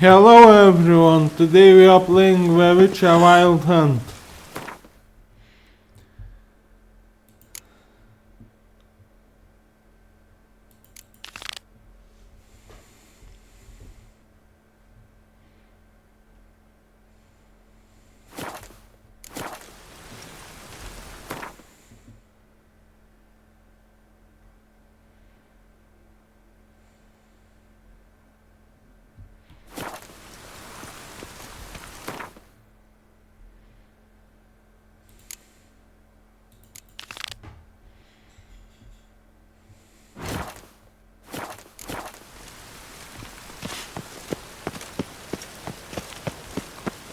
Hello everyone, today we are playing The Witcher Wild Hunt.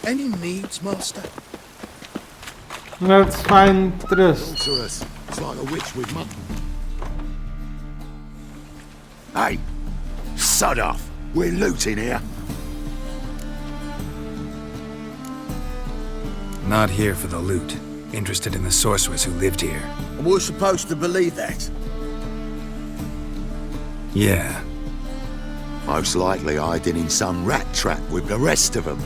Any needs, master? Let's find Triss. Sorceress. It's like a witch with mutton. Hey! Sod off! We're looting here. Not here for the loot. Interested in the sorceress who lived here. And we're supposed to believe that. Yeah. Most likely hiding in some rat trap with the rest of them.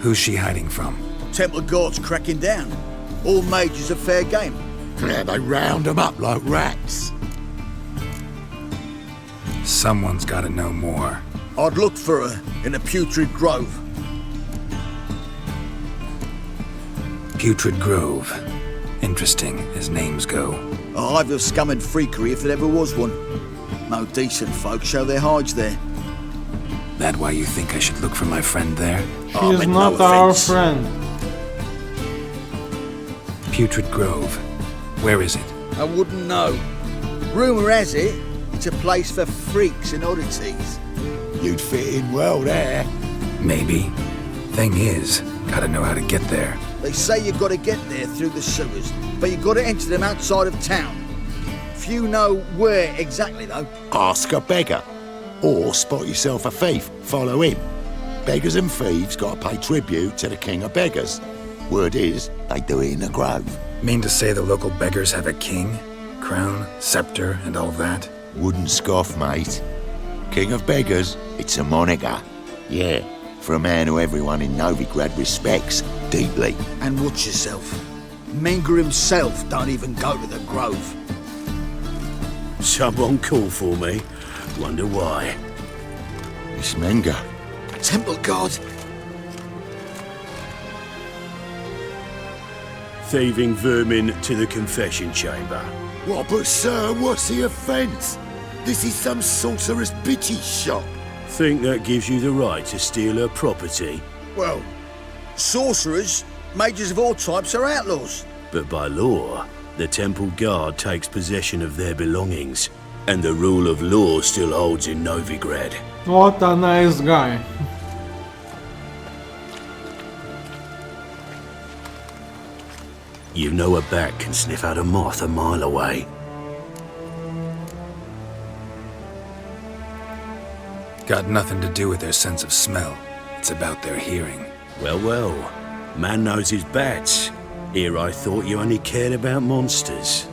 Who's she hiding from? Temple Guard's cracking down. All mages are fair game. Yeah, they round them up like rats. Someone's gotta know more. I'd look for her in the Putrid Grove. Putrid Grove. Interesting, as names go. A hive of scum and freakery if there ever was one. No decent folk show their hides there. That why you think I should look for my friend there? She is not our friend. Putrid Grove. Where is it? I wouldn't know. Rumour has it, it's a place for freaks and oddities. You'd fit in well there. Maybe. Thing is, gotta know how to get there. They say you've got to get there through the sewers, but you've got to enter them outside of town. Few know where exactly, though. Ask a beggar. Or spot yourself a thief. Follow him. Beggars and thieves got to pay tribute to the king of beggars. Word is, they do it in the grove. Mean to say the local beggars have a king? Crown, scepter, and all that? Wouldn't scoff, mate. King of beggars, it's a moniker. Yeah, for a man who everyone in Novigrad respects deeply. And watch yourself. Menge himself don't even go to the grove. Someone call for me. Wonder why. It's Menge. Temple Guard. Thieving vermin to the confession chamber. What, but sir, what's the offence? This is some sorcerer's bitchy shop. Think that gives you the right to steal her property? Well, sorcerers, mages of all types are outlaws. But by law, the temple guard takes possession of their belongings. And the rule of law still holds in Novigrad. What a nice guy. You know a bat can sniff out a moth a mile away. Got nothing to do with their sense of smell. It's about their hearing. Well, well. Man knows his bats. Here I thought you only cared about monsters.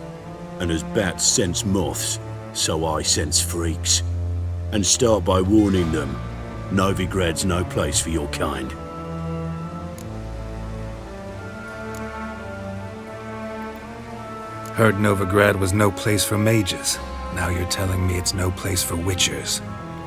And as bats sense moths, so I sense freaks. And start by warning them, Novigrad's no place for your kind. Heard Novigrad was no place for mages. Now you're telling me it's no place for witchers.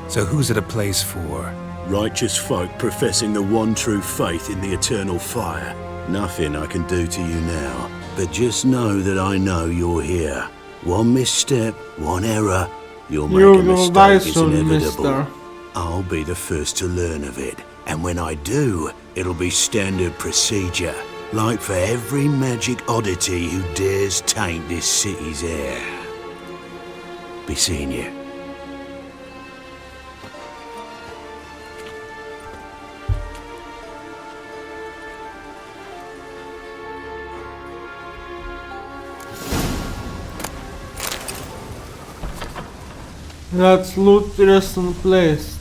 So who's it a place for? Righteous folk professing the one true faith in the eternal fire. Nothing I can do to you now, but just know that I know you're here. One misstep, one error, you'll make a mistake is inevitable. Mister. I'll be the first to learn of it, and when I do, it'll be standard procedure, like for every magic oddity who dares taint this city's air. Be seeing you. Let's loot the recent place.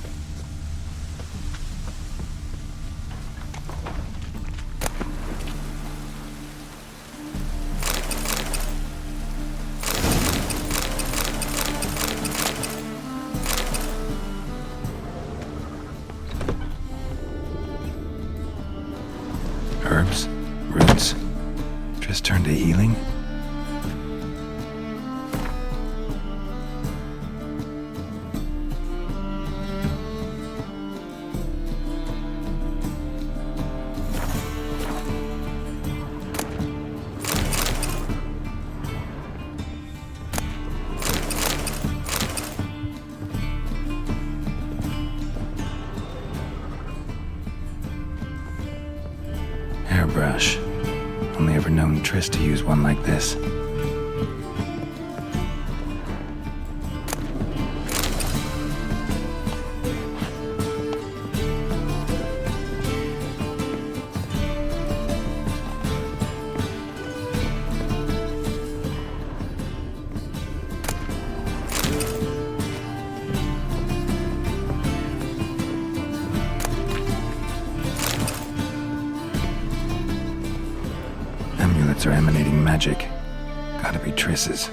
brush. Only ever known Triss to use one like this. Amulets are emanating magic. Gotta be Triss's.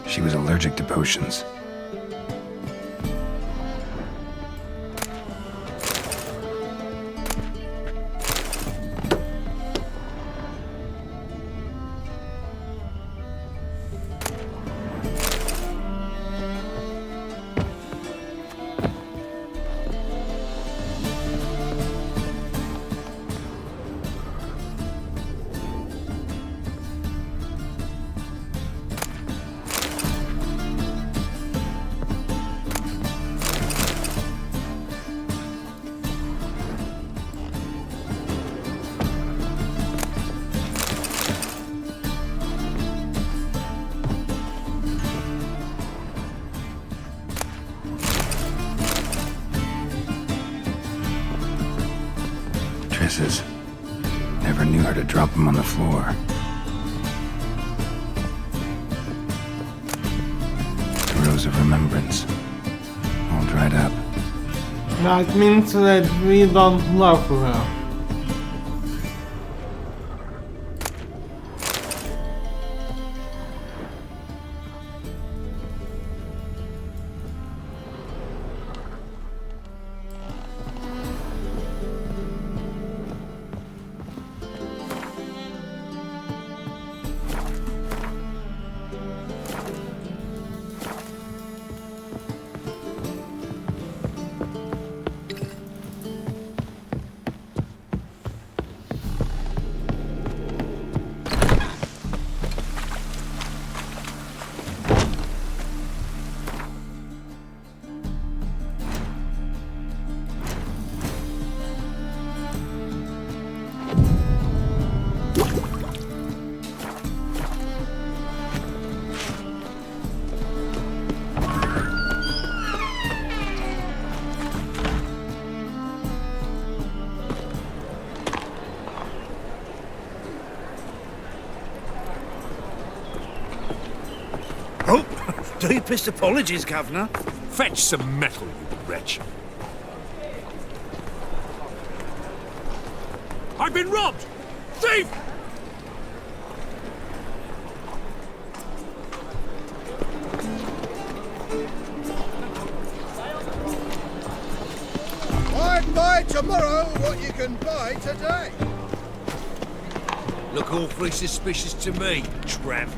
She was allergic to potions. Triss's. Never knew her to drop them on the floor. The rose of remembrance. All dried up. That means that we don't love her. Deepest apologies, Governor. Fetch some metal, you wretch. I've been robbed! Thief! I'd buy tomorrow what you can buy today. Look awfully suspicious to me, tramp.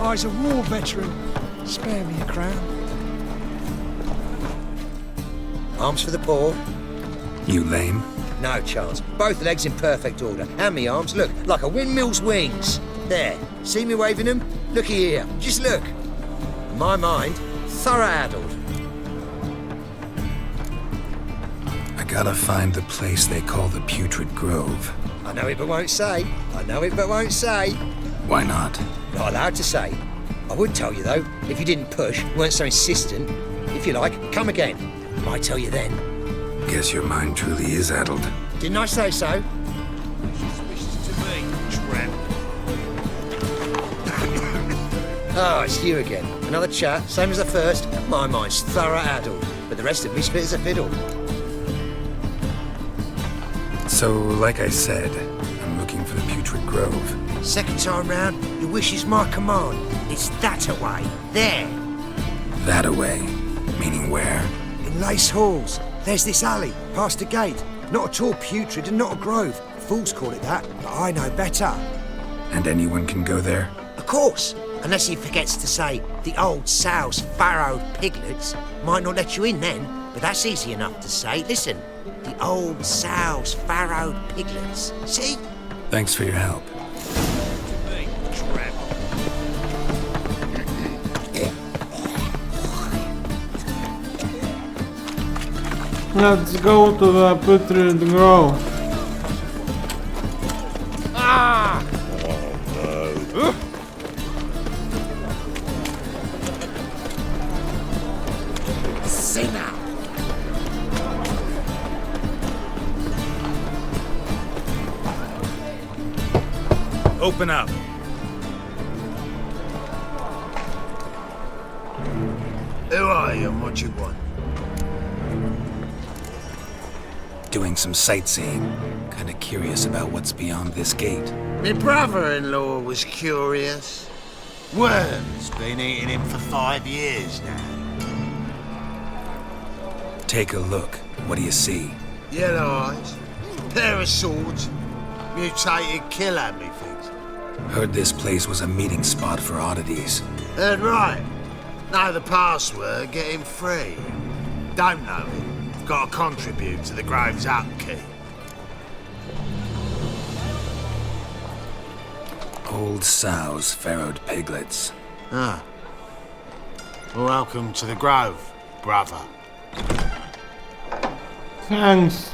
I's a war veteran. Spare me a crown. Arms for the poor? You lame? No chance. Both legs in perfect order. And me arms, look, like a windmill's wings. There. See me waving them? Looky here. Just look. In my mind, thorough addled. I gotta find the place they call the Putrid Grove. I know it but won't say. I know it but won't say. Why not? Not allowed to say. I would tell you though, if you didn't push, weren't so insistent. If you like, come again. Might tell you then. Guess your mind truly is addled. Didn't I say so? Suspicious to me, tramp. Oh, it's you again. Another chat, same as the first. My mind's thorough addled, but the rest of me's fit as a fiddle. So, like I said, I'm looking for the Putrid Grove. Second time round, your wish is my command. It's that away. There. That away? Meaning where? In Lace Halls. There's this alley, past the gate. Not at all putrid and not a grove. Fools call it that, but I know better. And anyone can go there? Of course. Unless he forgets to say, the old sow's farrowed piglets might not let you in then, but that's easy enough to say. Listen, The old sow's farrowed piglets. See? Thanks for your help. Let's go to the Putrid Grove. Sinner! Open up. Who are you and what you want? Doing some sightseeing. Kinda curious about what's beyond this gate. My brother-in-law was curious. Worm's been eating him for 5 years now. Take a look. What do you see? Yellow eyes, pair of swords, mutated killer, methinks. Heard this place was a meeting spot for oddities. Heard right. Know the password, get him free. Don't know it. Got to contribute to the Grove's upkeep. Old sows, farrowed piglets. Ah. Welcome to the Grove, brother. Thanks.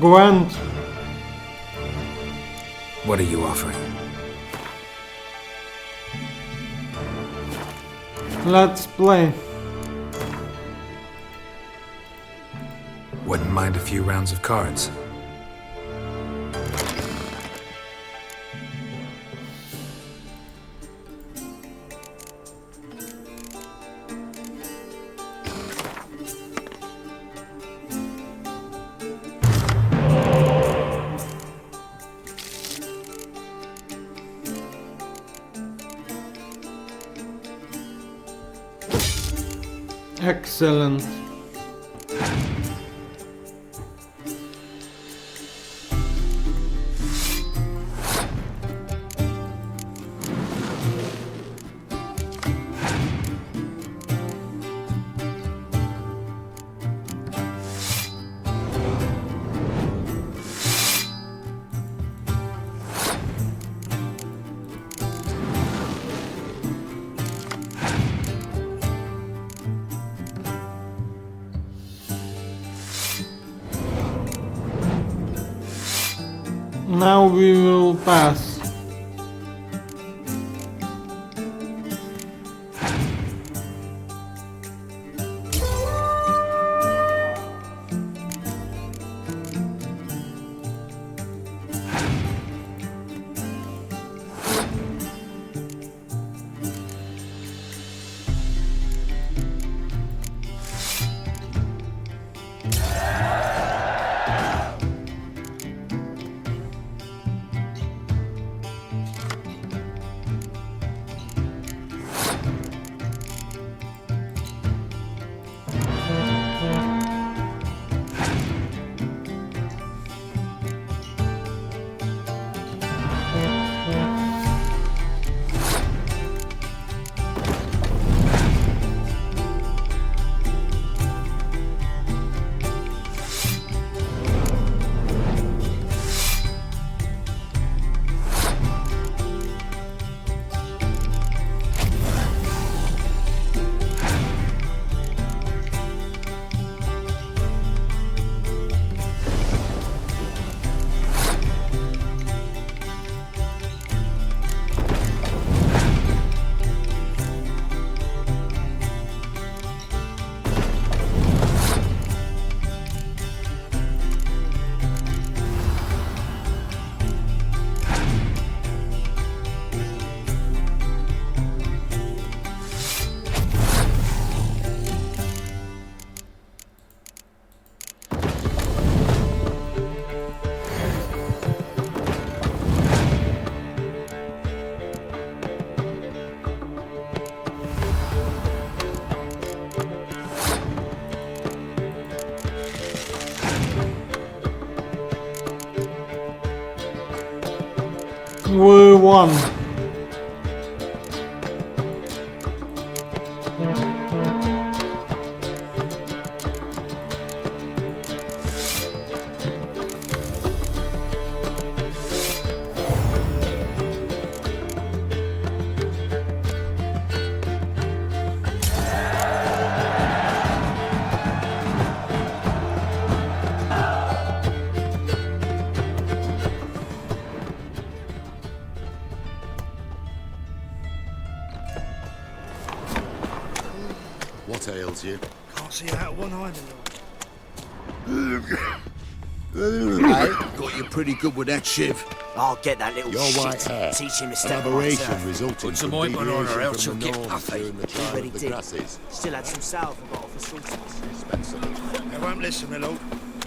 Gwent. What are you offering? Let's play. Wouldn't mind a few rounds of cards. Excellent. Now we will pass. we won. What ails you? Can't see out of one eye, Hey, got you pretty good with that shiv. I'll get that little Your shit. white hair. Teach him to An step by aberration himself. resulting Put some from ointment on her, deviation else from she'll the get norms puffy. during the time Already of the did. grasses. Still had some salve and bottle for sauces. Spencer. They won't listen, my lord.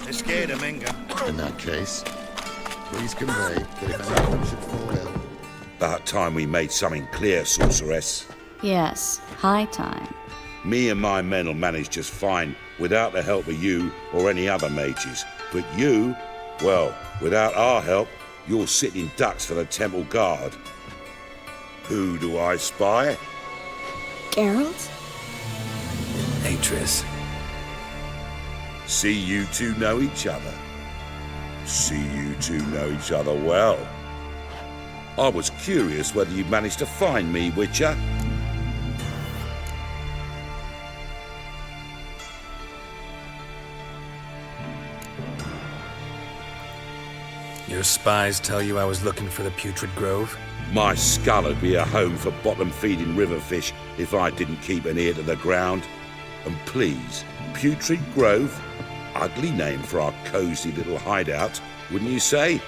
They're scared of Menge. In that case, please convey that if anyone should fall ill, About time we made something clear, sorceress. Yes, high time. Me and my men will manage just fine without the help of you or any other mages. But you, well, without our help, you're sitting ducks for the temple guard. Who do I spy? Geralt? Hey, Triss. See you two know each other. See you two know each other well. I was curious whether you managed to find me, Witcher. Your spies tell you I was looking for the Putrid Grove? My skull would be a home for bottom-feeding river fish if I didn't keep an ear to the ground. And please, Putrid Grove? Ugly name for our cosy little hideout, wouldn't you say?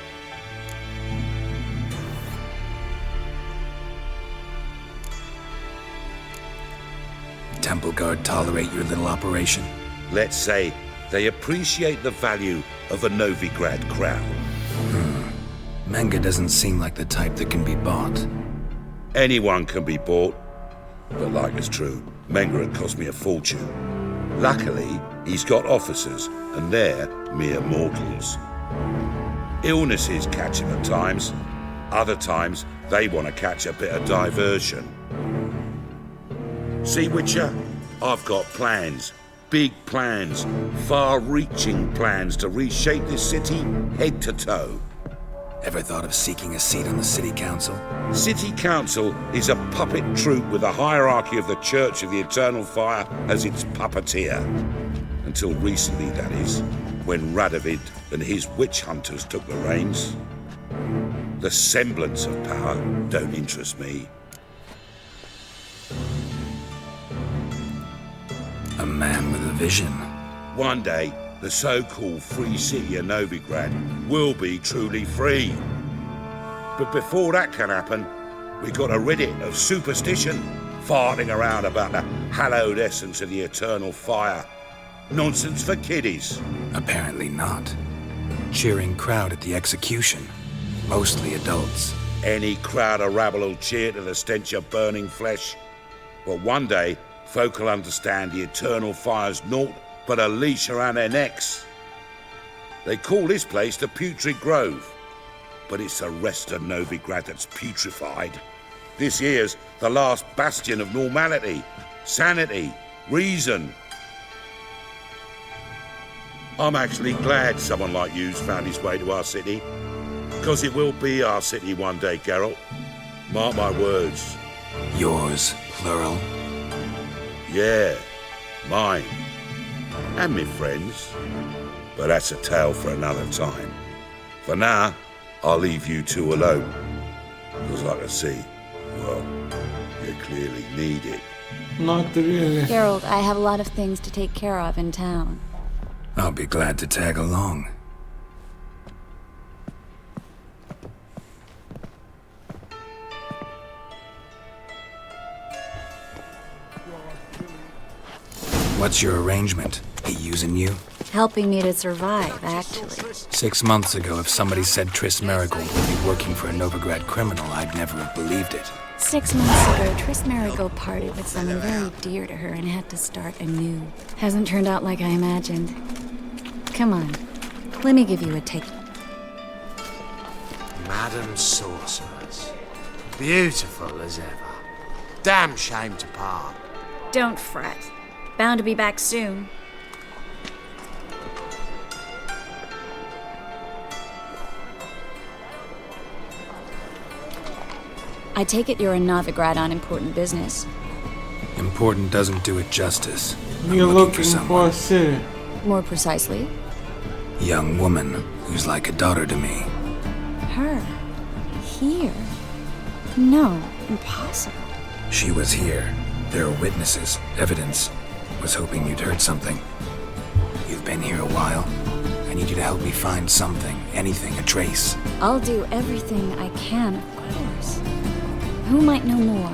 Temple Guard tolerate your little operation? Let's say they appreciate the value of a Novigrad crown. Menge doesn't seem like the type that can be bought. Anyone can be bought, but like it's true, Menge had cost me a fortune. Luckily, he's got officers, and they're mere mortals. Illnesses catch him at times. Other times, they want to catch a bit of diversion. See, Witcher, I've got plans. Big plans. Far-reaching plans to reshape this city head to toe. Ever thought of seeking a seat on the city council? City Council is a puppet troupe with a hierarchy of the Church of the Eternal Fire as its puppeteer. Until recently, that is, when Radovid and his witch hunters took the reins. The semblance of power don't interest me. A man with a vision. One day, the so-called free city of Novigrad will be truly free. But before that can happen, we got to rid it of superstition, farting around about the hallowed essence of the eternal fire. Nonsense for kiddies. Apparently not. Cheering crowd at the execution. Mostly adults. Any crowd of rabble will cheer to the stench of burning flesh. But one day, folk will understand the eternal fire's naught but a leash around their necks. They call this place the Putrid Grove, but it's the rest of Novigrad that's putrefied. This here's the last bastion of normality, sanity, reason. I'm actually glad someone like you's found his way to our city, because it will be our city one day, Geralt. Mark my words. Yours, plural. Yeah, mine. And me friends. But that's a tale for another time. For now, I'll leave you two alone. Because like I see, well, you clearly need it. Not really. Geralt, I have a lot of things to take care of in town. I'll be glad to tag along. What's your arrangement? He using you? Helping me to survive, actually. 6 months ago, if somebody said Triss Marigold would be working for a Novigrad criminal, I'd never have believed it. 6 months ago, Triss Marigold parted with someone very dear to her and had to start anew. Hasn't turned out like I imagined. Come on, let me give you a take. Madam Sorceress. Beautiful as ever. Damn shame to part. Don't fret. Bound to be back soon. I take it you're in Novigrad on important business. Important doesn't do it justice. You're I'm looking for someone. Ciri. More precisely, Young woman who's like a daughter to me. her. Here. No, impossible. She was here. There are witnesses, evidence. Was hoping you'd heard something. You've been here a while. I need you to help me find something, anything, a trace. I'll do everything I can, of course. Who might know more?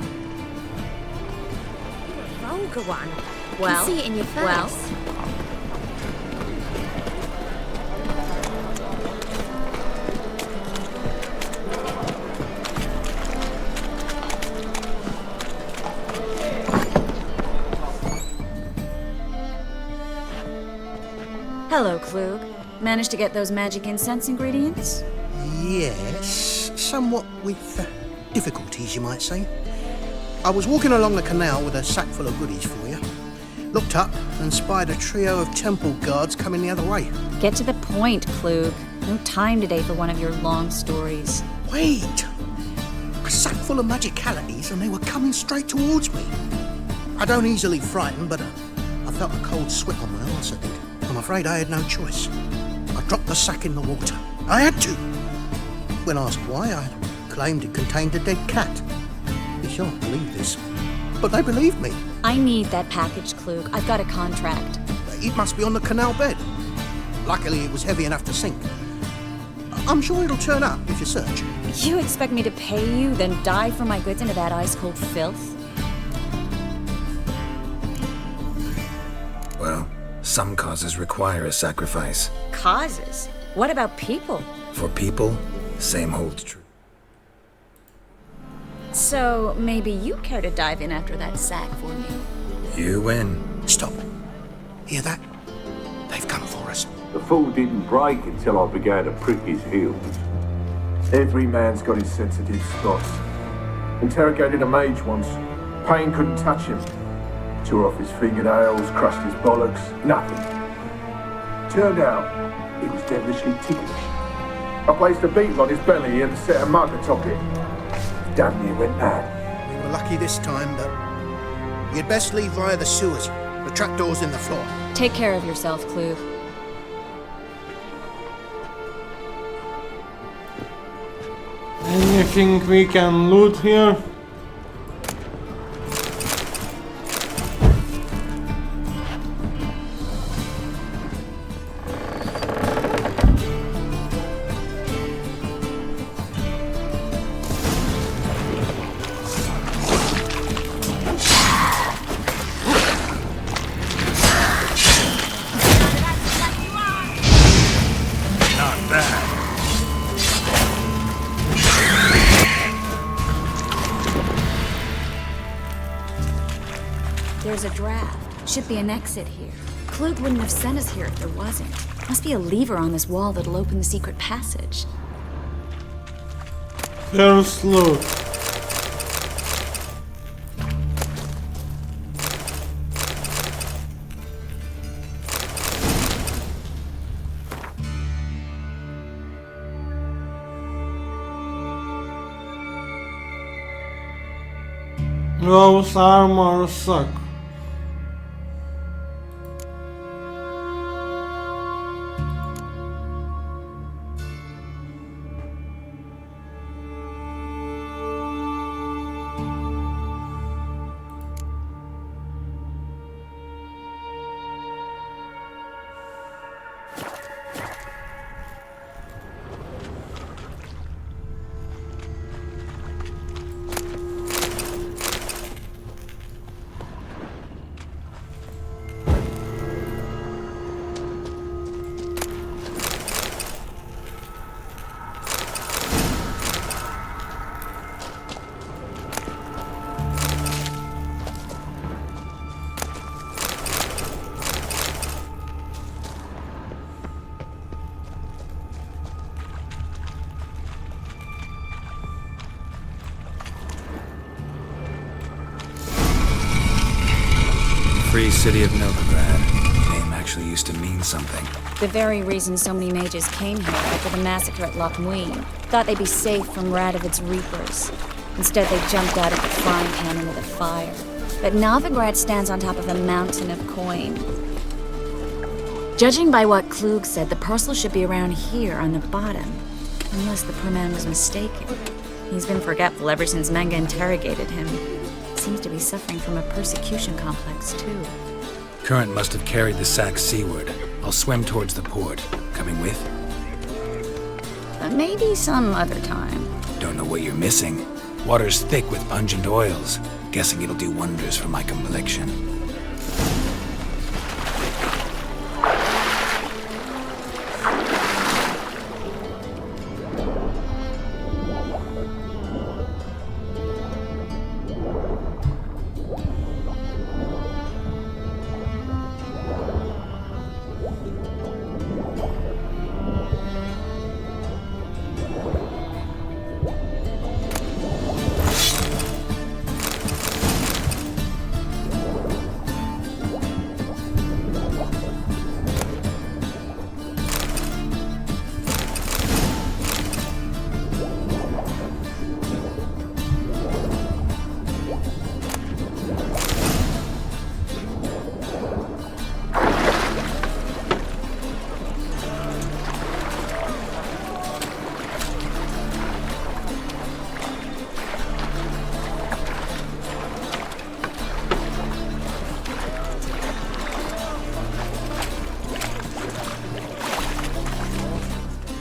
Vulgar one. Well, Can see it in your face. well. Hello, Klug. Managed to get those magic incense ingredients? Yes, somewhat with difficulties, you might say. I was walking along the canal with a sack full of goodies for you. Looked up and spied a trio of temple guards coming the other way. Get to the point, Klug. No time today for one of your long stories. Wait! A sack full of magicalities and they were coming straight towards me. I don't easily frighten, but I felt a cold sweat on my arse, I did. I'm afraid I had no choice. I dropped the sack in the water. I had to. When asked why, I claimed it contained a dead cat. You shan't believe this, but they believed me. I need that package, Klug. I've got a contract. It must be on the canal bed. Luckily, it was heavy enough to sink. I'm sure it'll turn up if you search. You expect me to pay you, then dive for my goods into that ice-cold filth? Well, some causes require a sacrifice. Causes? What about people? For people, same holds true. So, maybe you care to dive in after that sack for me? You win. Stop. Hear that? They've come for us. The fall didn't break until I began to prick his heels. Every man's got his sensitive spots. Interrogated a mage once. Pain couldn't touch him. Tore off his fingernails, crushed his bollocks, nothing. Turned out, he was devilishly ticklish. I placed a beetle on his belly and set a mug atop it. Damn near went mad. We were lucky this time, but you'd best leave via the sewers. The trapdoor's in the floor. Take care of yourself, Klug. Anything we can loot here? There's a draft. Should be an exit here. Klug wouldn't have sent us here if there wasn't. Must be a lever on this wall that'll open the secret passage. First loot. Those armor suck. Free city of Novigrad. Name actually used to mean something. The very reason so many mages came here after the massacre at Loch Muin. Thought they'd be safe from Radovid's reapers. Instead, they jumped out of the frying pan into the fire. But Novigrad stands on top of a mountain of coin. Judging by what Klug said, the parcel should be around here on the bottom. Unless the poor man was mistaken. He's been forgetful ever since Menge interrogated him. Seems to be suffering from a persecution complex, too. Current must have carried the sack seaward. I'll swim towards the port. Coming with? Maybe some other time. Don't know what you're missing. Water's thick with pungent oils. Guessing it'll do wonders for my complexion.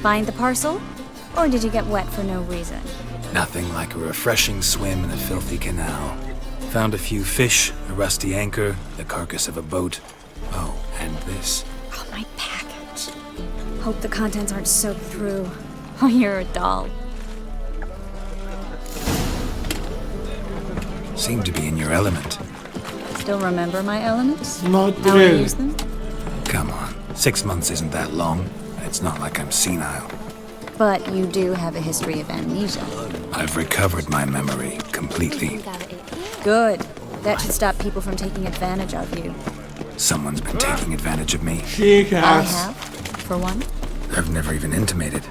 Find the parcel? Or did you get wet for no reason? Nothing like a refreshing swim in a filthy canal. Found a few fish, a rusty anchor, the carcass of a boat. Oh, and this. Oh, my package. Hope the contents aren't soaked through. Oh, you're a doll. Seem to be in your element. Still remember my elements? Not How I really. use them? Come on, 6 months isn't that long. It's not like I'm senile. But you do have a history of amnesia. I've recovered my memory completely. Good. That should stop people from taking advantage of you. Someone's been taking advantage of me. She I has. have, for one. I've never even intimated.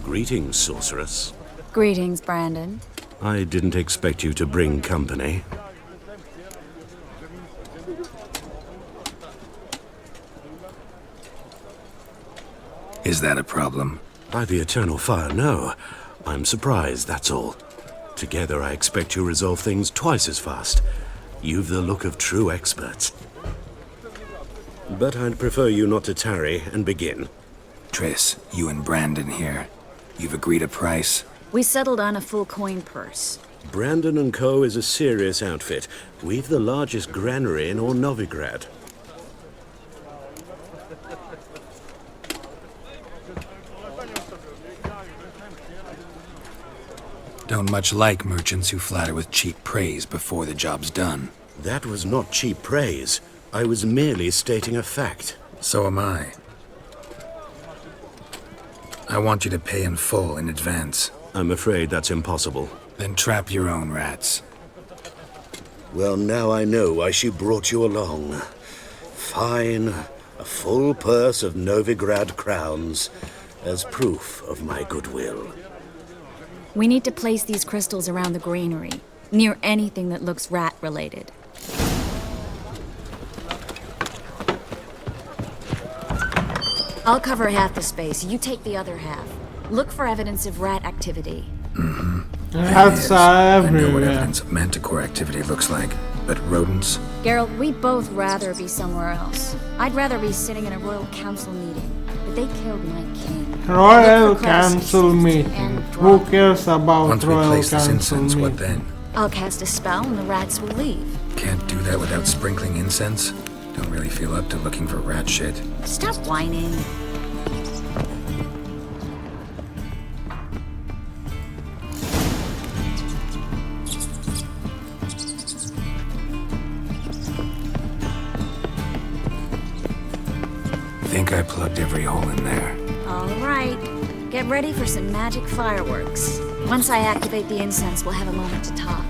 Greetings, sorceress. Greetings, Brandon. I didn't expect you to bring company. Is that a problem? By the eternal fire, no. I'm surprised, that's all. Together, I expect you resolve things twice as fast. You've the look of true experts. But I'd prefer you not to tarry and begin. Triss, you and Brandon here. You've agreed a price? We settled on a full coin purse. Brandon & Co. is a serious outfit. We've the largest granary in all Novigrad. Don't much like merchants who flatter with cheap praise before the job's done. That was not cheap praise. I was merely stating a fact. So am I. I want you to pay in full in advance. I'm afraid that's impossible. Then trap your own rats. Well, now I know why she brought you along. Fine. A full purse of Novigrad crowns as proof of my goodwill. We need to place these crystals around the granary, near anything that looks rat-related. I'll cover half the space, you take the other half. Look for evidence of rat activity. Rats are I know what everywhere. evidence of manticore activity looks like, but rodents? Geralt, we'd both rather be somewhere else. I'd rather be sitting in a royal council meeting, but they killed my king. Royal Look for crosses Council meeting. and Who drop. cares about Once we Royal place this Council incense, what meeting? then? I'll cast a spell and the rats will leave. Can't do that without sprinkling incense? Don't really feel up to looking for rat shit. Stop whining. Think I plugged every hole in there. All right. Get ready for some magic fireworks. Once I activate the incense, we'll have a moment to talk.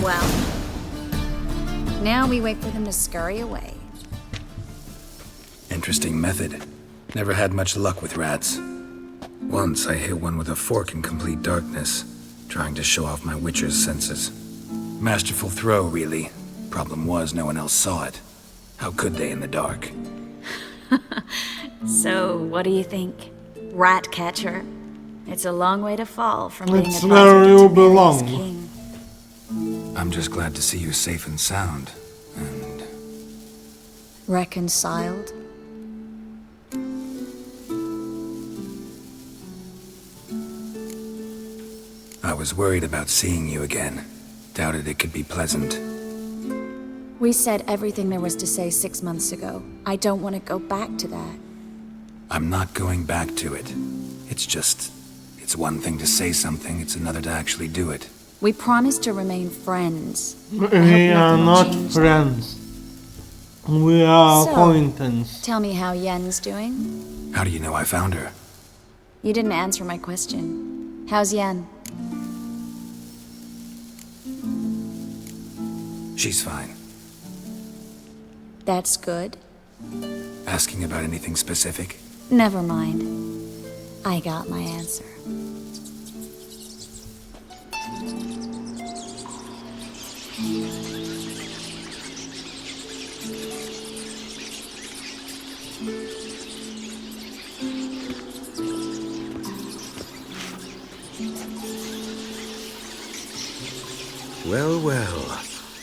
Well, now we wait for them to scurry away. Interesting method. Never had much luck with rats. Once I hit one with a fork in complete darkness, trying to show off my witcher's senses. Masterful throw, really. Problem was, no one else saw it. How could they in the dark? So, what do you think? Rat catcher? It's a long way to fall from being It's advisor where to you Triss belong. King. I'm just glad to see you safe and sound. And Reconciled? I was worried about seeing you again. Doubted it could be pleasant. We said everything there was to say 6 months ago. I don't want to go back to that. I'm not going back to it. It's one thing to say something, it's another to actually do it. We promised to remain friends. I hope We are nothing will not change friends. We are So- acquaintance. Tell me how Yen's doing. How do you know I found her? You didn't answer my question. How's Yen? She's fine. That's good. Asking about anything specific? Never mind. I got my answer. Well, well.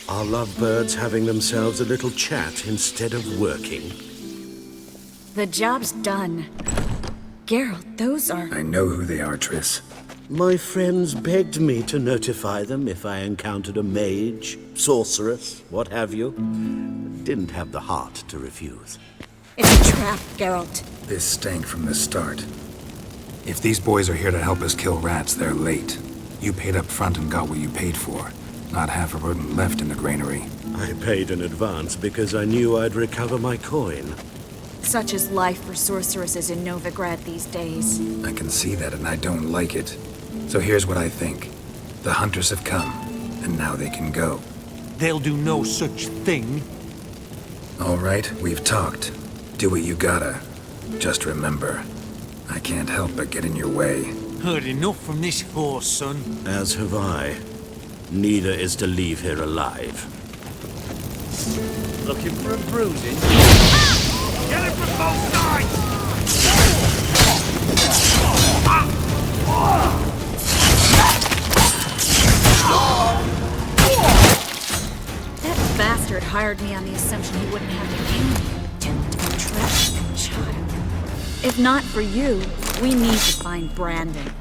Are lovebirds having themselves a little chat instead of working? The job's done. Geralt, those are... I know who they are, Triss. My friends begged me to notify them if I encountered a mage, sorceress, what have you. Didn't have the heart to refuse. It's a trap, Geralt. This stank from the start. If these boys are here to help us kill rats, they're late. You paid up front and got what you paid for. Not half a rodent left in the granary. I paid in advance because I knew I'd recover my coin. Such is life for sorceresses in Novigrad these days. I can see that and I don't like it. So here's what I think. The hunters have come, and now they can go. They'll do no such thing. All right, we've talked. Do what you gotta. Just remember, I can't help but get in your way. Heard enough from this horse, son. As have I. Neither is to leave here alive. Looking for a bruising? Get it from both sides! That bastard hired me on the assumption he wouldn't have to kill me. Tempted to trap a child. If not for you, we need to find Brandon.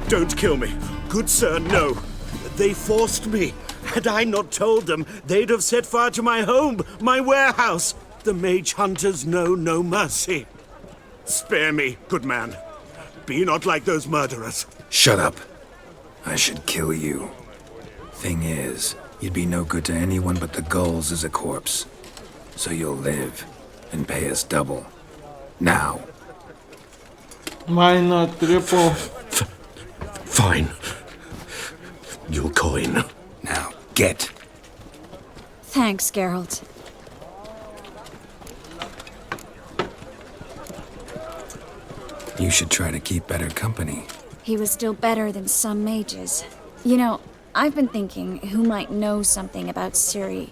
Don't kill me. Good sir, no. They forced me. Had I not told them, they'd have set fire to my home, my warehouse. The mage hunters know no mercy. Spare me, good man. Be not like those murderers. Shut up. I should kill you. Thing is, you'd be no good to anyone but the gulls as a corpse. So you'll live and pay us double. Now. Why not triple? Fine. Your coin. Now, get. Thanks, Geralt. You should try to keep better company. He was still better than some mages. You know, I've been thinking who might know something about Ciri.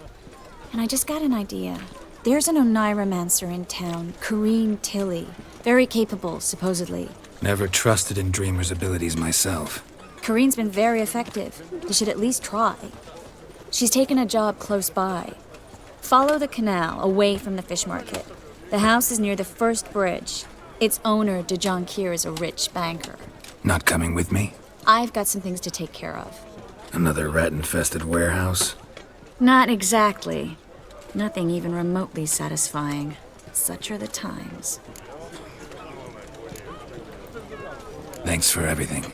And I just got an idea. There's an Oneiromancer in town, Corrine Tilly. Very capable, supposedly. Never trusted in Dreamer's abilities myself. Corrine's been very effective. You should at least try. She's taken a job close by. Follow the canal, away from the fish market. The house is near the first bridge. Its owner, Dejon Kier, is a rich banker. Not coming with me? I've got some things to take care of. Another rat-infested warehouse? Not exactly. Nothing even remotely satisfying. Such are the times. Thanks for everything.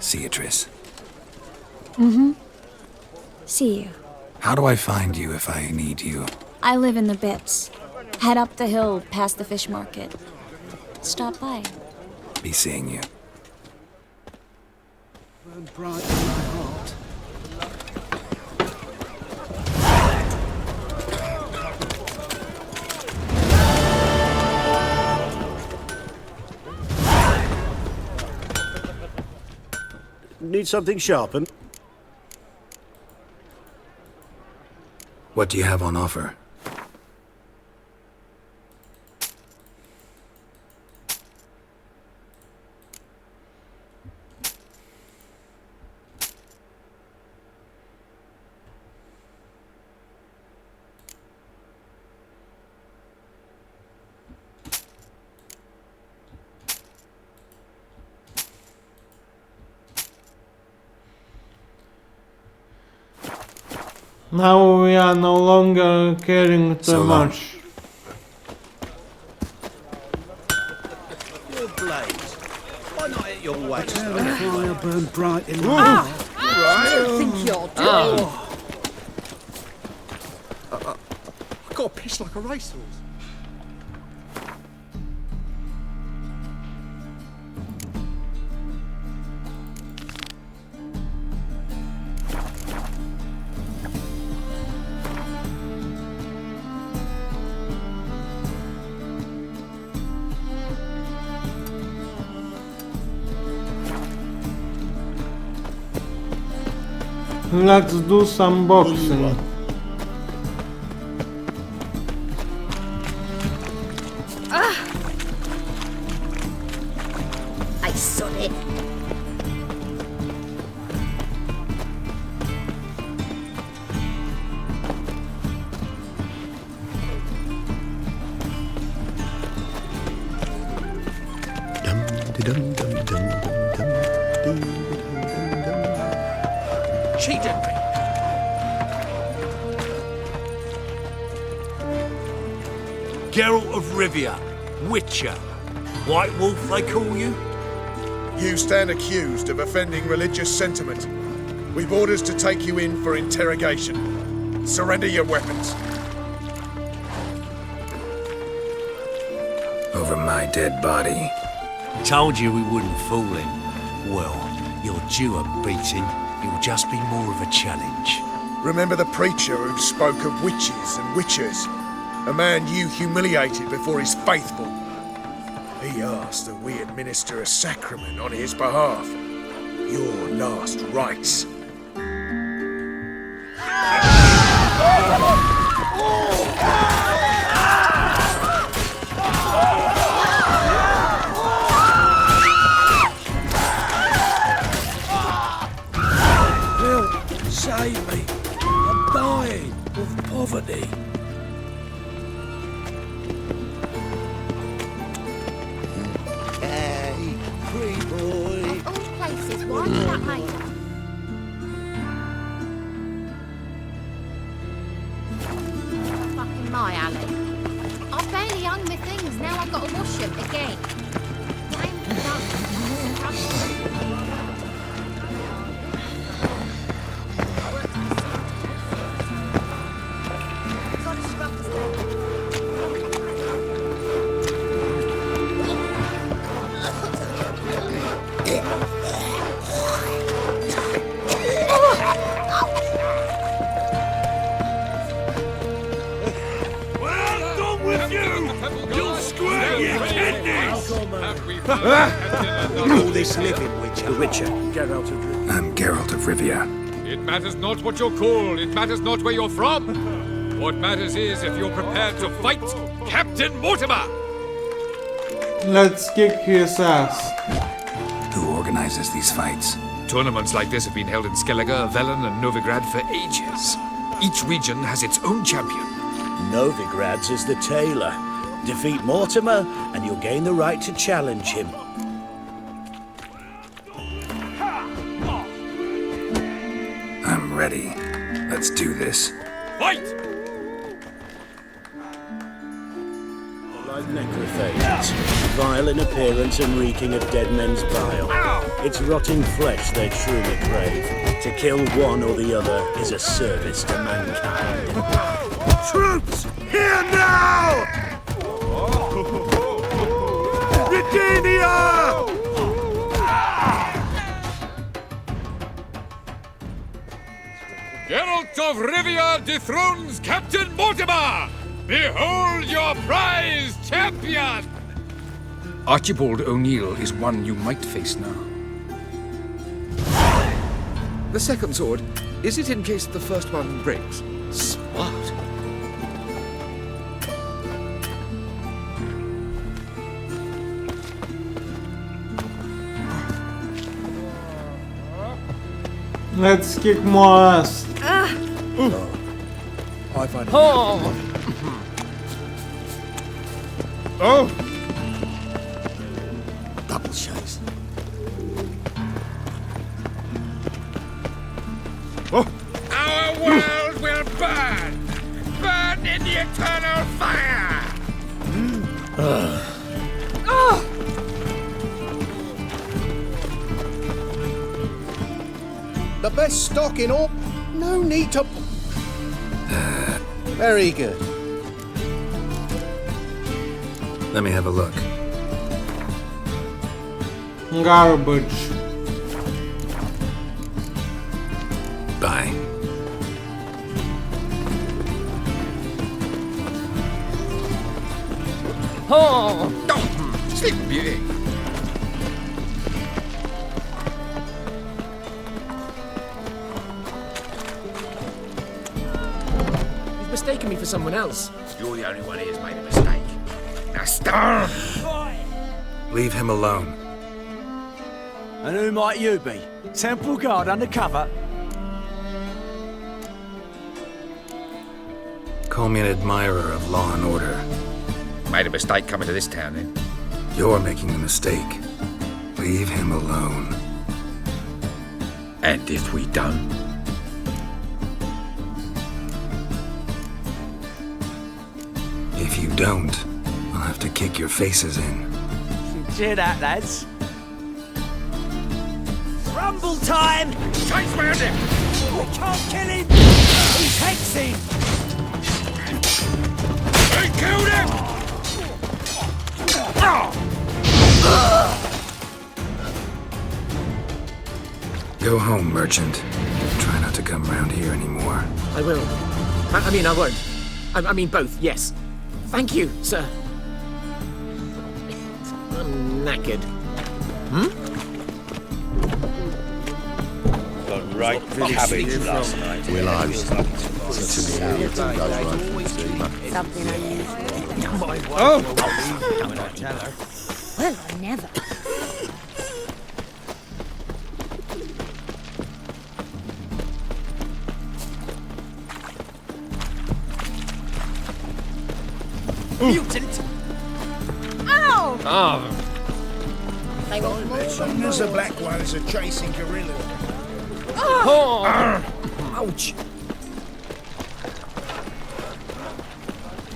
See you, Triss. Mm-hmm. See you. How do I find you if I need you? I live in the Bits. Head up the hill past the fish market. Stop by. Be seeing you. Burn bright in my heart. Need something sharpened? What do you have on offer? Now we are no longer caring too So long. much. Your blades. Why not hit your waist? Tell the fire burn bright in my heart. What do you think you're doing? I got pissed like a racehorse. Let's do some boxing. I saw it. Cheated me. Geralt of Rivia, Witcher. White Wolf, they call you? You stand accused of offending religious sentiment. We've orders to take you in for interrogation. Surrender your weapons. Over my dead body. Told you we wouldn't fool him. Well, you're due a beating. It'll just be more of a challenge. Remember the preacher who spoke of witches and witchers? A man you humiliated before his faithful. He asked that we administer a sacrament on his behalf. Your last rites. Will, save me. I'm dying of poverty. Hey, free boy. Of all places, why did that make up? Fucking my alley. I barely hung my things, now I've got to wash them again. Well done with you! You'll square your kid! All this living, Witcher. The Witcher. I'm Geralt of Rivia. It matters not what you're called, it matters not where you're from. What matters is if you're prepared to fight Captain Mortimer! Let's kick his ass. Who organizes these fights? Tournaments like this have been held in Skellige, Velen, and Novigrad for ages. Each region has its own champion. Novigrad's is the tailor. Defeat Mortimer, and you'll gain the right to challenge him. I'm ready. Let's do this. Fight! Like necrophages, vile in appearance and reeking of dead men's bile. It's rotting flesh they truly crave. To kill one or the other is a service to mankind. Troops, here now! Virginia! Geralt of Rivia dethrones Captain Mortimer! Behold your prize champion! Archibald O'Neill is one you might face now. The second sword, is it in case the first one breaks? Smart. Let's kick more ass. I find it. Oh! Double chase. Our world will burn! Burn in the eternal fire! The best stock in all. No need to. Very good. Let me have a look. Garbage. Bye. Sleeping Beauty! You've mistaken me for someone else. You're the only one who's made a mistake. Now starve! Leave him alone. And who might you be? Temple guard undercover? Call me an admirer of law and order. Made a mistake coming to this town, then. You're making the mistake. Leave him alone. And if we don't? If you don't, I'll have to kick your faces in. Cheer that, lads. Rumble time! Change round him! We can't kill him! He's hexing! We killed him! Go home, merchant. Try not to come round here anymore. I will. I mean, I won't. I mean, both, yes. Thank you, sir. I'm knackered. Got right cabbage last night. Will I? Something unusual. Oh! Don't tell her. Well, I never. Mutant! Ow! Oh. They want more. There's the black ones are chasing gorillas. Ouch!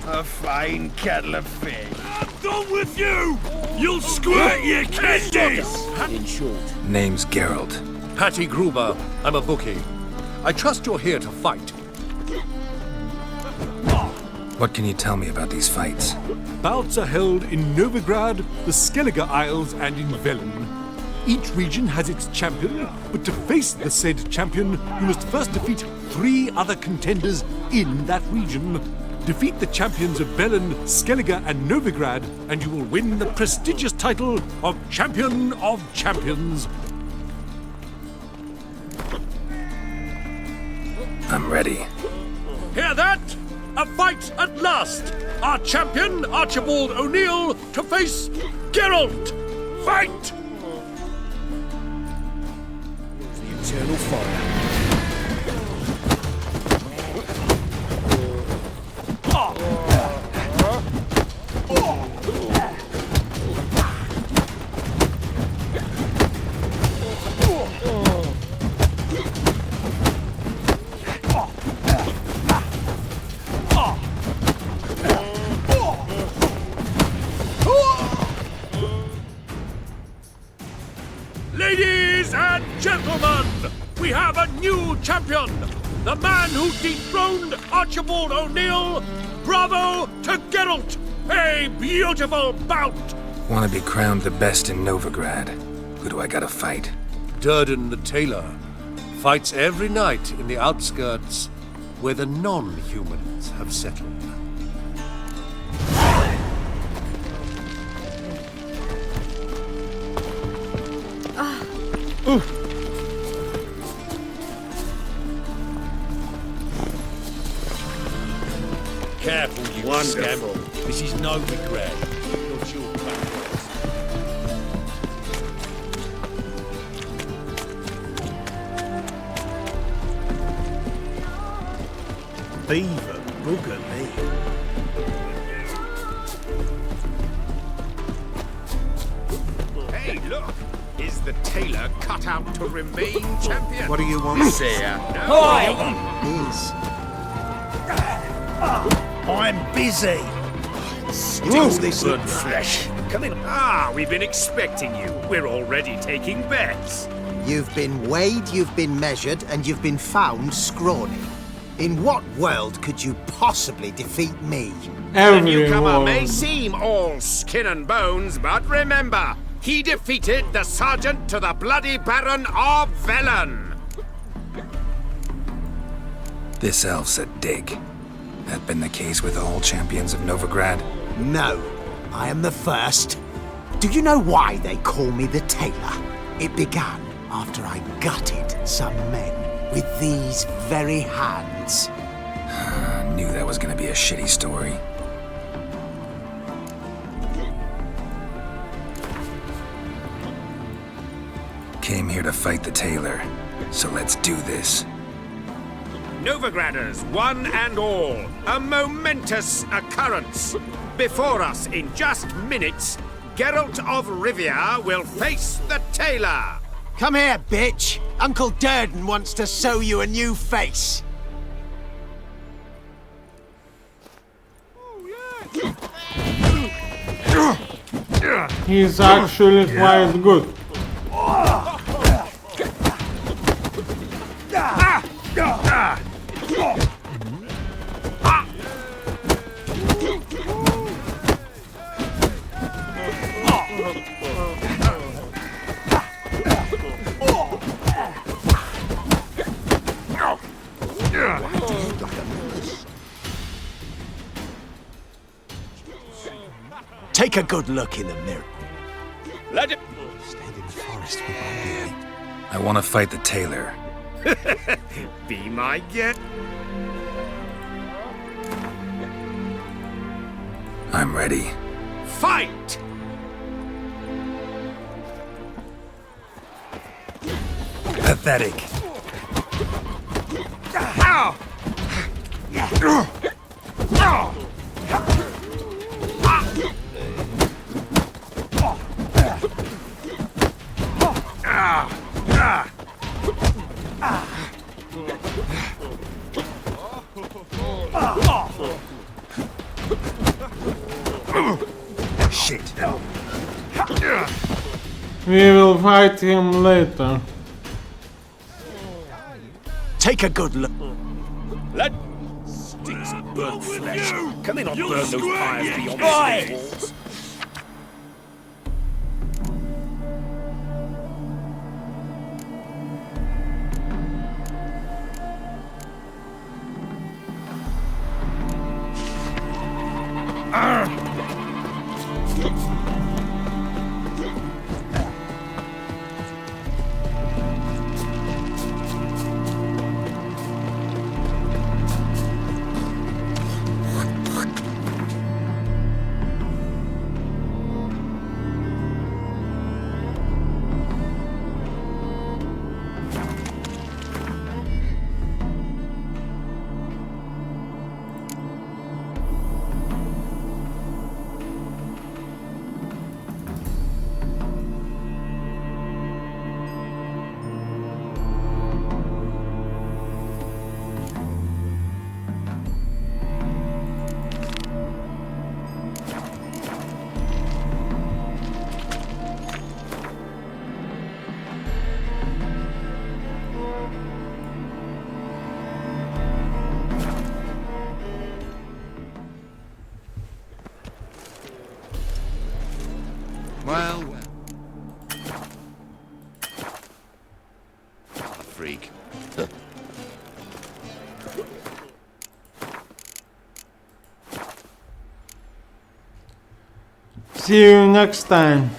A fine kettle of fish. I'm done with you! You'll squirt your candies! In short. Name's Geralt. Patty Gruber. I'm a bookie. I trust you're here to fight. What can you tell me about these fights? Bouts are held in Novigrad, the Skellige Isles, and in Velen. Each region has its champion, but to face the said champion, you must first defeat 3 other contenders in that region. defeat the champions of Velen, Skellige, and Novigrad, and you will win the prestigious title of Champion of Champions. I'm ready. Hear that? A fight at last! Our champion, Archibald O'Neill, to face Geralt! Fight! The eternal fire. Ladies and gentlemen, we have a new champion! The man who dethroned Archibald O'Neill! Bravo to Geralt! A beautiful bout! Want to be crowned the best in Novigrad. Who do I gotta fight? Durden the Tailor fights every night in the outskirts where the non-humans have settled. Careful, you scammer. This is Novigrad. Not your backwards. Beaver, bugger me. Hey, look! Is the tailor cut out to remain champion? What do you want, sir? Is. I'm busy. Still this burnt flesh. Come in. Ah, we've been expecting you. We're already taking bets. You've been weighed, you've been measured, and you've been found scrawny. In what world could you possibly defeat me? The newcomer may seem all skin and bones, but remember, he defeated the sergeant to the bloody Baron of Velen. This elf's a dig. That been the case with all champions of Novigrad? No, I am the first. Do you know why they call me the Tailor? It began after I gutted some men with these very hands. I knew that was gonna be a shitty story. Came here to fight the tailor, so let's do this. Novigraders, one and all, a momentous occurrence. Before us, in just minutes, Geralt of Rivia will face the tailor. Come here, bitch. Uncle Durden wants to sew you a new face. He's actually quite good. Take a good look in the mirror. Let it. Stayed in the forest with my I want to fight the tailor. Be my guest. I'm ready. Fight! Pathetic. Ow! Shit. We will fight him later. Take a good look. Let sticks burnt flesh. Can they not burn those pyres beyond the walls? Well... What a freak. See you next time.